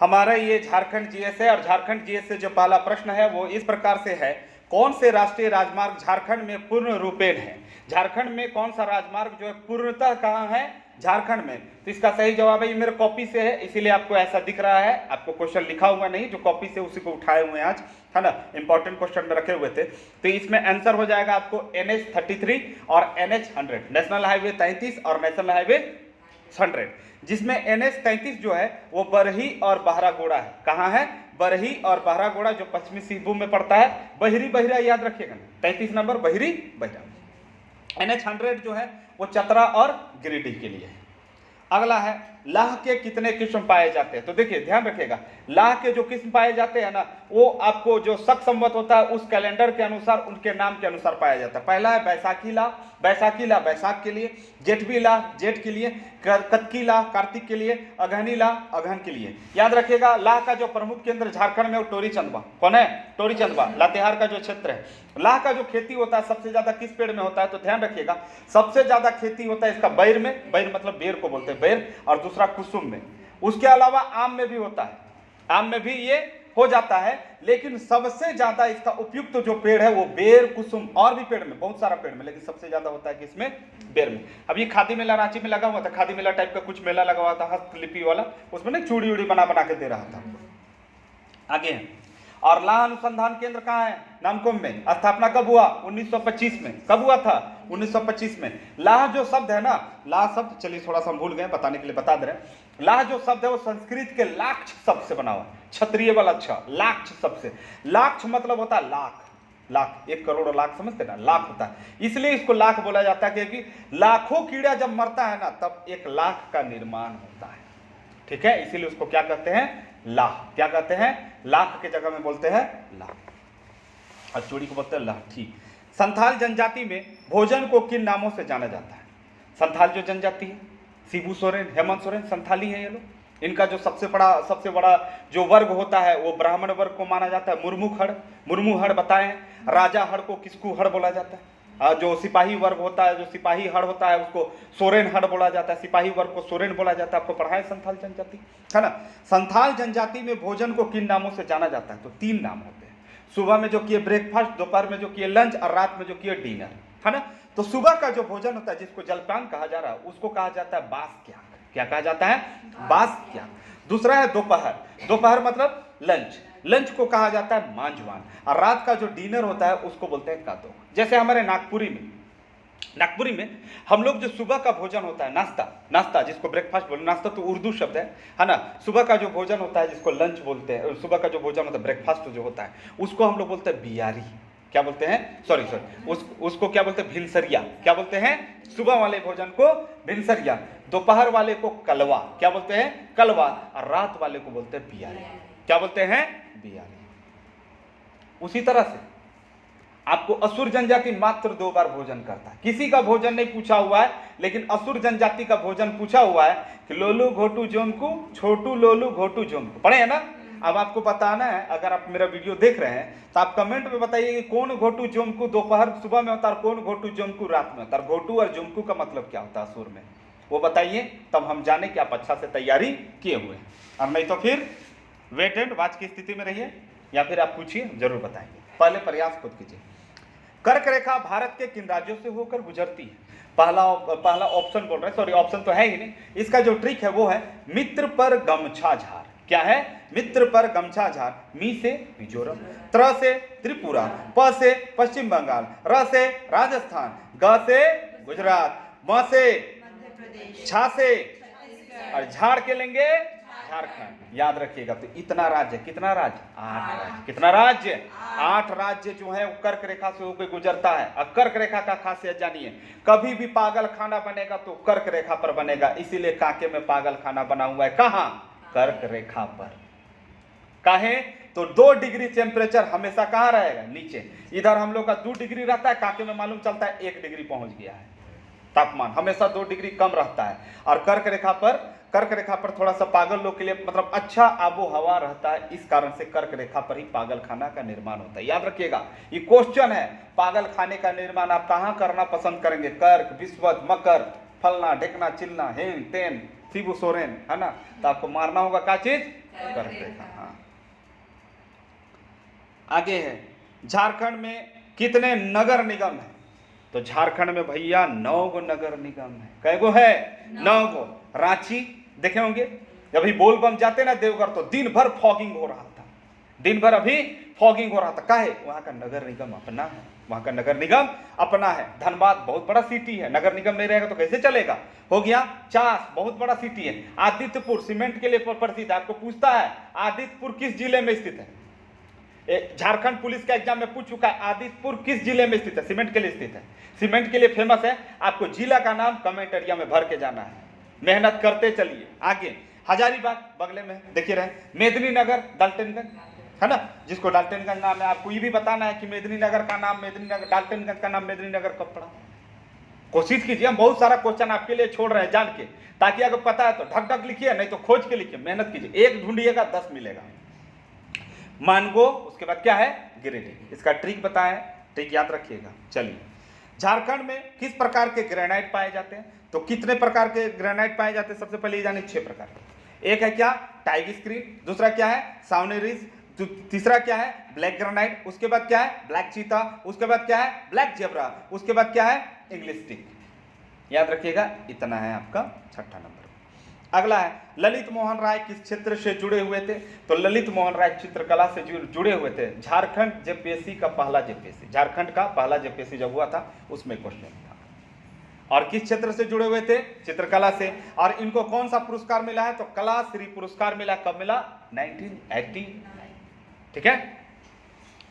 हमारा ये झारखंड जीएस है और झारखंड जीएस से जो पहला प्रश्न है वो इस प्रकार से है, कौन से राष्ट्रीय राजमार्ग झारखंड में पूर्ण रूपेण है। झारखंड में कौन सा राजमार्ग जो है पूर्णतः कहाँ है, झारखंड में। तो इसका सही जवाब है, ये मेरे कॉपी से है इसीलिए आपको ऐसा दिख रहा है, आपको क्वेश्चन लिखा हुआ नहीं, जो कॉपी से उसी को उठाए हुए हैं आज, है ना, इंपॉर्टेंट क्वेश्चन में रखे हुए थे। तो इसमें आंसर हो जाएगा आपको NH33 और NH100, नेशनल हाईवे 33 और नेशनल हाईवे 100, जिसमें NH33 जो है वो बरही और बहरागोड़ा है। कहाँ है, बरही और बहरागोड़ा, जो पश्चिमी सिंहभूम में पड़ता है। बहिरी बहिरा याद रखिएगा, 33 नंबर बहिरी बहिरा। NH100 जो है वो चतरा और गिरिडीह के लिए है। अगला है, लाह के कितने किस्म पाए जाते हैं। तो देखिए ध्यान रखिएगा, लाह के जो किस्म पाए जाते हैं ना, वो आपको जो शक संवत होता है उस कैलेंडर के अनुसार, उनके नाम के अनुसार पाया जाता है। पहला है बैसाखी लाह, बैसाखी लाह बैसाख के लिए, जेठवी लाह जेठ के लिए, कत्की लाह कार्तिक के लिए, अगहनी लाह अगहन के लिए। याद रखिएगा, लाह का जो प्रमुख केंद्र झारखंड में वो टोरी चंदवा। कौन है, टोरी चंदवा, लातेहार का जो क्षेत्र है। लाह का जो खेती होता है सबसे ज्यादा किस पेड़ में होता है, तो ध्यान रखिएगा, सबसे ज्यादा खेती होता है इसका बैर में, बैर मतलब बेर को बोलते हैं बैर, और दूसरा कुसुम में। उसके अलावा आम में भी होता है, आम में भी ये हो जाता है, लेकिन सबसे ज्यादा इसका उपयुक्त जो पेड़ है वो बेर, कुसुम, और भी पेड़ में, बहुत सारा पेड़ में, लेकिन सबसे ज्यादा होता है किसमें, बेर में। अब ये खादी मेला रांची में लगा हुआ था, खादी मेला टाइप का कुछ मेला लगा हुआ था हस्तलिपि वाला, उसमें ना चूड़ी उड़ी बना बना के दे रहा था। आगे है, और लाह अनुसंधान केंद्र कहाँ है, नामकुम में। स्थापना कब हुआ, 1925 में। कब हुआ था, 1925 में। लाह जो शब्द है ना, लाह शब्द, चलिए थोड़ा सा हम भूल गए, बताने के लिए बता दे रहे हैं। लाह जो शब्द है वो संस्कृत के लाक्ष शब्द से बना हुआ, क्षत्रिय वाला अच्छा, लाक्ष शब्द से। लाक्ष मतलब होता है लाख, लाख, 1 करोड़ लाख, समझते ना, लाख होता है, इसलिए इसको लाख बोला जाता है, क्योंकि लाखों कीड़ा जब मरता है ना तब 1 लाख का निर्माण होता है। ठीक है, इसीलिए उसको क्या कहते हैं, लाह। क्या कहते हैं, लाख के जगह में बोलते हैं लाह, और चूड़ी को बोलते हैं लाह। ठीक। संथाल जनजाति में भोजन को किन नामों से जाना जाता है। संथाल जो जनजाति है, शिबू सोरेन, हेमंत सोरेन संथाली है ये लोग। इनका जो सबसे बड़ा जो वर्ग होता है वो ब्राह्मण वर्ग को माना जाता है। मुर्मू हड़ बताएं, राजा हड़ को किसको हड़ बोला जाता है। जो सिपाही वर्ग होता है, जो सिपाही हड़ होता है उसको सोरेन हड़ बोला जाता है, सिपाही वर्ग को सोरेन बोला जाता है। आपको पढ़ा है संथाल जनजाति, है ना। संथाल जनजाति में भोजन को किन नामों से जाना जाता है, तो 3 नाम होते हैं। सुबह में जो किए ब्रेकफास्ट, दोपहर में जो किए लंच, और रात में जो किए डिनर, है ना। तो सुबह का जो भोजन होता है जिसको जलपान कहा जा रहा है उसको कहा जाता है बासक्याक। क्या कहा जाता है, बासक्याक। दूसरा है दोपहर, दोपहर मतलब लंच, लंच को कहा जाता है मांझवान, और रात का जो डिनर होता है उसको बोलते हैं कादो। जैसे हमारे नागपुरी में हम लोग जो सुबह का भोजन होता है, नाश्ता जिसको ब्रेकफास्ट बोलते हैं, नाश्ता तो उर्दू शब्द है ना। सुबह का जो भोजन होता है जिसको लंच बोलते हैं, सुबह का जो भोजन होता है ब्रेकफास्ट जो होता है उसको हम लोग बोलते हैं बियारी। क्या बोलते हैं, सॉरी उसको क्या बोलते हैं, भिनसरिया। क्या बोलते हैं, सुबह वाले भोजन को भिनसरिया, दोपहर वाले को कलवा, क्या बोलते हैं, कलवा, और रात वाले को बोलते हैं बियारी। क्या बोलते हैं, बियारी। उसी तरह से आपको असुर जनजाति मात्र 2 बार भोजन करता है। किसी का भोजन नहीं पूछा हुआ है, लेकिन असुर जनजाति का भोजन पूछा हुआ है कि लोलू घोटू जोमकू, छोटू लोलू घोटू जोमकू, पढ़े है ना। अब आपको बताना है, अगर आप मेरा वीडियो देख रहे हैं तो आप कमेंट में बताइए कि कौन घोटू जोमकू दोपहर सुबह में होता है और कौन घोटू जोमकू रात में होता है। घोटू और जोमकू का मतलब क्या होता है असुर में, वो बताइए, तब हम जाने कि आप अच्छा से तैयारी किए हुए हैं। और नहीं तो फिर वेट एंड वॉच की स्थिति में रहिए, या फिर आप पूछिए, जरूर बताएंगे। पहले प्रयास खुद कीजिए। कर्क रेखा भारत के किन राज्यों से होकर गुजरती है। पहला ऑप्शन बोल रहे हैं, सॉरी ऑप्शन तो है ही नहीं। इसका जो ट्रिक है वो है मित्र पर गमछा झार। क्या है, मित्र पर गमछा झार। मी से मिजोरम, त्र से त्रिपुरा, प से पश्चिम बंगाल, र से राजस्थान, ग से गुजरात, म से छा से, और झाड़ के लेंगे झारखंड। याद रखिएगा। तो इतना राज्य, कितना राज्य, 8 राज्य। कितना राज्य, 8 राज्य जो है वो कर्क रेखा से होकर गुजरता है। और कर्क रेखा का खासियत जानिए, कभी भी पागल खाना बनेगा तो कर्क रेखा पर बनेगा, इसीलिए कांके में पागल खाना बना हुआ है। कहां, कर्क रेखा पर। काहे, तो 2 डिग्री टेम्परेचर हमेशा कहां रहेगा, नीचे। इधर हम लोग का 2 डिग्री रहता है, कांके में मालूम चलता है 1 डिग्री पहुंच गया है। तापमान हमेशा 2 डिग्री कम रहता है। और कर्क रेखा पर थोड़ा सा पागल लोग के लिए मतलब अच्छा आबो हवा रहता है, इस कारण से कर्क रेखा पर ही पागल खाना का निर्माण होता है। याद रखिएगा, ये क्वेश्चन है, पागल खाने का निर्माण आप कहां करना पसंद करेंगे, कर्क, विषुवत, मकर, फलना ढेकना चिलना हेन तेन शिबू सोरेन, है ना। तो आपको मारना होगा क्या चीज? करतेगा। हाँ, आगे है, झारखंड में कितने नगर निगम है? तो झारखंड में भैया 9 गो नगर निगम है। कै गो है? 9 गो। रांची देखे होंगे, जब अभी बोलबम जाते ना देवघर, तो दिन भर फॉगिंग हो रहा था, दिन भर अभी फॉगिंग हो रहा था। काहे? वहां का नगर निगम अपना है, वहां का नगर निगम अपना है। धनबाद बहुत बड़ा सिटी है, नगर निगम नहीं रहेगा तो कैसे चलेगा? हो गया। चास बहुत बड़ा सिटी है। आदित्यपुर सीमेंट के लिए प्रसिद्ध है। आपको पूछता है आदित्यपुर किस जिले में स्थित है? झारखंड पुलिस का एग्जाम में पूछ चुका है, आदित्यपुर किस जिले में स्थित है? सीमेंट के लिए स्थित है, सीमेंट के लिए फेमस है। आपको जिला का नाम कमेंट एरिया में भर के जाना है, मेहनत करते चलिए। आगे हजारीबाग बगले में देखिए रहे, मेदिनीनगर डाल्टनगंज, है ना, जिसको डाल्टनगंज नाम है। आपको ये भी बताना है कि मेदिनीनगर का नाम मेदिनीनगर, डाल्टनगंज का नाम मेदिनीनगर कब पड़ा। कोशिश कीजिए, हम बहुत सारा क्वेश्चन आपके लिए छोड़ रहे हैं जान के, ताकि अगर पता है तो ढक ढक लिखिए, नहीं तो खोज के लिखिए, मेहनत कीजिए। एक ढूंढिएगा 10 मिलेगा। मानगो, उसके बाद क्या है? गिरिडीह। इसका ट्रिक बताएं, ट्रिक याद रखिएगा। चलिए, झारखंड में किस प्रकार के ग्रेनाइट पाए जाते हैं? तो कितने प्रकार के ग्रेनाइट पाए जाते हैं? सबसे पहले ये जाने 6 प्रकार के। एक है क्या? टाइग स्क्रीन। दूसरा क्या है? सावनी रिज। तीसरा क्या है? Black granite. उसके बाद क्या है? ब्लैक चीता। उसके बाद क्या है? Black zebra. उसके बाद क्या है? English stick. याद रखिएगा, इतना है आपका 6ठा नंबर। अगला है, ललित मोहन राय किस क्षेत्र से जुड़े हुए थे? तो ललित मोहन राय चित्रकला से जुड़े हुए थे। झारखंड जेपीएससी का पहला जेपीएससी, झारखंड का पहला जेपीएससी जब हुआ था उसमें क्वेश्चन था। और किस क्षेत्र से जुड़े हुए थे? चित्रकला से। और इनको कौन सा पुरस्कार मिला है? तो कला श्री पुरस्कार मिला। कब मिला? 1980। ठीक है।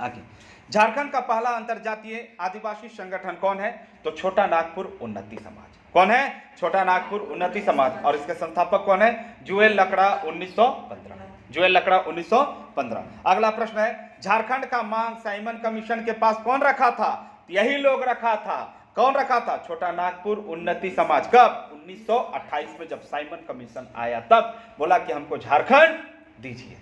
आगे, झारखंड का पहला अंतरजातीय आदिवासी संगठन कौन है? तो छोटा नागपुर उन्नति समाज। कौन है? छोटा नागपुर उन्नति समाज। और इसके संस्थापक कौन है? जुएल लकड़ा 1915। जुएल लकड़ा 1915। अगला प्रश्न है, झारखंड का मांग साइमन कमीशन के पास कौन रखा था? यही लोग रखा था। कौन रखा था? छोटा नागपुर उन्नति समाज। कब? 1928 में, जब साइमन कमीशन आया तब बोला कि हमको झारखंड दीजिए,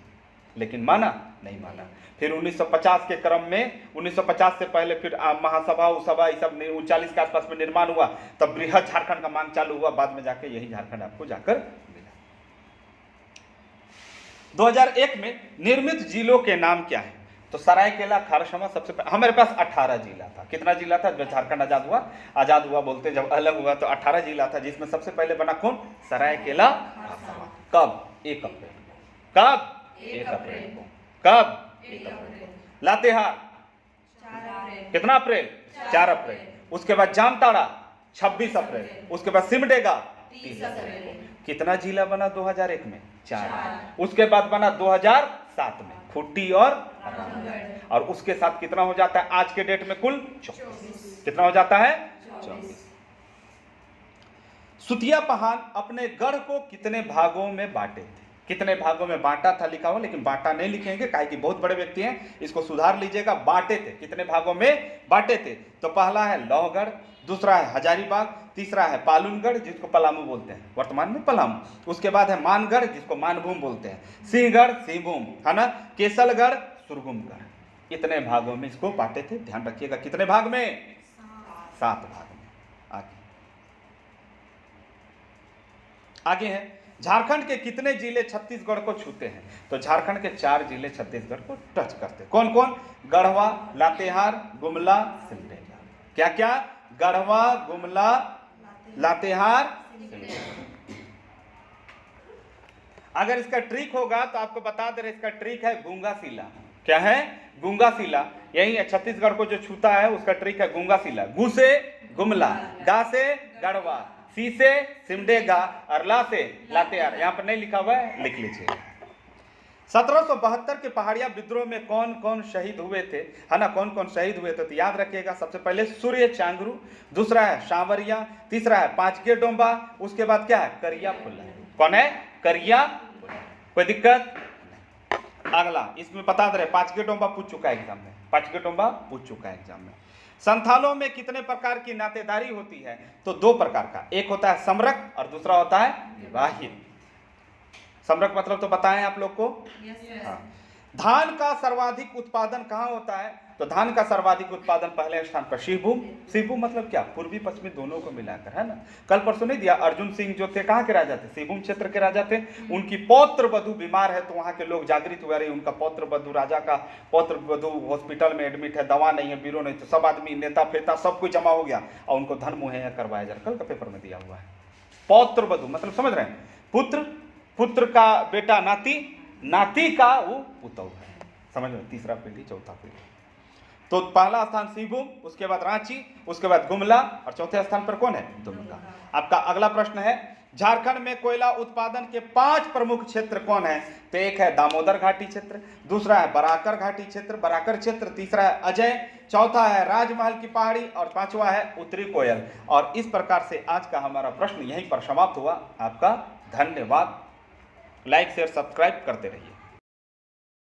लेकिन माना नहीं माना। फिर 1950 के क्रम में, 1950 से पहले फिर महासभा उसभा ये सब 39 के आसपास में निर्माण हुआ, तब बृहद झारखंड का मांग चालू हुआ। बाद में जाके यही झारखंड आपको जाकर मिला। 2001 में निर्मित जिलों के नाम क्या है? तो सरायकेला खारसमा सबसे पहले। हमारे पास 18 जिला था। कितना जिला था जब झारखंड आजाद हुआ? आजाद हुआ बोलते जब अलग हुआ तो 18 जिला था, जिसमें सबसे पहले बना कौन? सरायकेला खारसमा। कब? 1 अप्रैल को। कब? 1 अप्रैल को। कब? 1 अप्रैल को। लातेहार कितना अप्रैल? 4 अप्रैल। उसके बाद जामताड़ा 26 अप्रैल। उसके बाद सिमडेगा 30 अप्रैल को। कितना जिला बना 2001 में? 4। उसके बाद बना 2007 में खुट्टी और रामगढ़। और उसके साथ कितना हो जाता है आज के डेट में? कुल 24। कितना हो जाता है? 24। सुतिया पहाड़ अपने गढ़ को कितने भागों में बांटे थे? कितने भागों में बांटा था लिखा हो, लेकिन बांटा नहीं लिखेंगे, काहे कि बहुत बड़े व्यक्ति हैं, इसको सुधार लीजिएगा। बांटे थे, कितने भागों में बांटे थे? तो पहला है लौहगढ़, दूसरा है हजारीबाग, तीसरा है पालुनगढ़ जिसको पलामू बोलते हैं, वर्तमान में पलामू। उसके बाद है मानगढ़ जिसको मानभूम बोलते हैं, सिंहगढ़ सिंहभूम, है ना, केसलगढ़ सुरगुमगढ़। इतने भागों में इसको बांटे थे। ध्यान रखिएगा, कितने भाग में? 7 भाग में। आगे है, झारखंड के कितने जिले छत्तीसगढ़ को छूते हैं? तो झारखंड के 4 जिले छत्तीसगढ़ को टच करते हैं। कौन कौन? गढ़वा, लातेहार, गुमला, सिमडेगा। क्या क्या? गढ़वा, गुमला, लातेहार, सिमडेगा। अगर इसका ट्रिक होगा तो आपको बता दे रहे, इसका ट्रिक है गूंगा शिला। क्या है? गूंगा शिला। यही है छत्तीसगढ़ को जो छूता है उसका ट्रिक है गूंगा शिला। गु से गुमला, गा से गढ़वा, सी से सिमडेगा और ला से लातेहार। यहां पर नहीं लिखा हुआ है, लिख लीजिए। 1772 के पहाड़िया विद्रोह में कौन कौन शहीद हुए थे, है ना, कौन कौन शहीद हुए थे? तो याद रखिएगा, सबसे पहले सूर्य चांगरू, दूसरा है सांवरिया, तीसरा है पांचगे डोंबा, उसके बाद क्या है? करिया फुल्ला। कौन है? करिया। कोई दिक्कत? अगला इसमें बता दे रहे, पांचगे डोंबा पूछ चुका है एग्जाम में, पांचगे डोंबा पूछ चुका है एग्जाम में। संथालों में कितने प्रकार की नातेदारी होती है? तो 2 प्रकार का, एक होता है समरक और दूसरा होता है विवाहित। समरक मतलब तो बताएं आप लोग को। हाँ। धान का सर्वाधिक उत्पादन कहाँ होता है? तो धान का सर्वाधिक उत्पादन पहले स्थान पर शिवभूम। शिवभूम मतलब क्या, पूर्वी पश्चिमी दोनों को मिलाकर, है ना। कल परसों नहीं दिया, अर्जुन सिंह जो थे कहाँ के राजा थे, शिवभूम क्षेत्र के राजा थे। उनकी पौत्र वधु बीमार है तो वहां के लोग जागृत हुए, रहे उनका पौत्र वधु, राजा का पौत्र वधु हॉस्पिटल में एडमिट है, दवा नहीं है, बीरो नहीं, तो सब आदमी नेता फेता सब कुछ जमा हो गया और उनको धन मुहैया करवाया जा रहा, कल का पेपर में दिया हुआ है। पौत्र वधु मतलब समझ रहे हैं, पुत्र, पुत्र का बेटा नाती, नाती का वो पुतौ है, समझ में, तीसरा पीढ़ी चौथा पीढ़ी। तो पहला स्थान शिवभूम, उसके बाद रांची, उसके बाद गुमला और चौथे स्थान पर कौन है, दुमका। आपका अगला प्रश्न है, झारखंड में कोयला उत्पादन के 5 प्रमुख क्षेत्र कौन है। तो एक है दामोदर घाटी क्षेत्र, दूसरा है बराकर घाटी क्षेत्र, बराकर क्षेत्र, तीसरा है अजय, चौथा है राजमहल की पहाड़ी और पांचवा है उत्तरी कोयल। और इस प्रकार से आज का हमारा प्रश्न यहीं पर समाप्त हुआ। आपका धन्यवाद। लाइक शेयर सब्सक्राइब करते रहिए।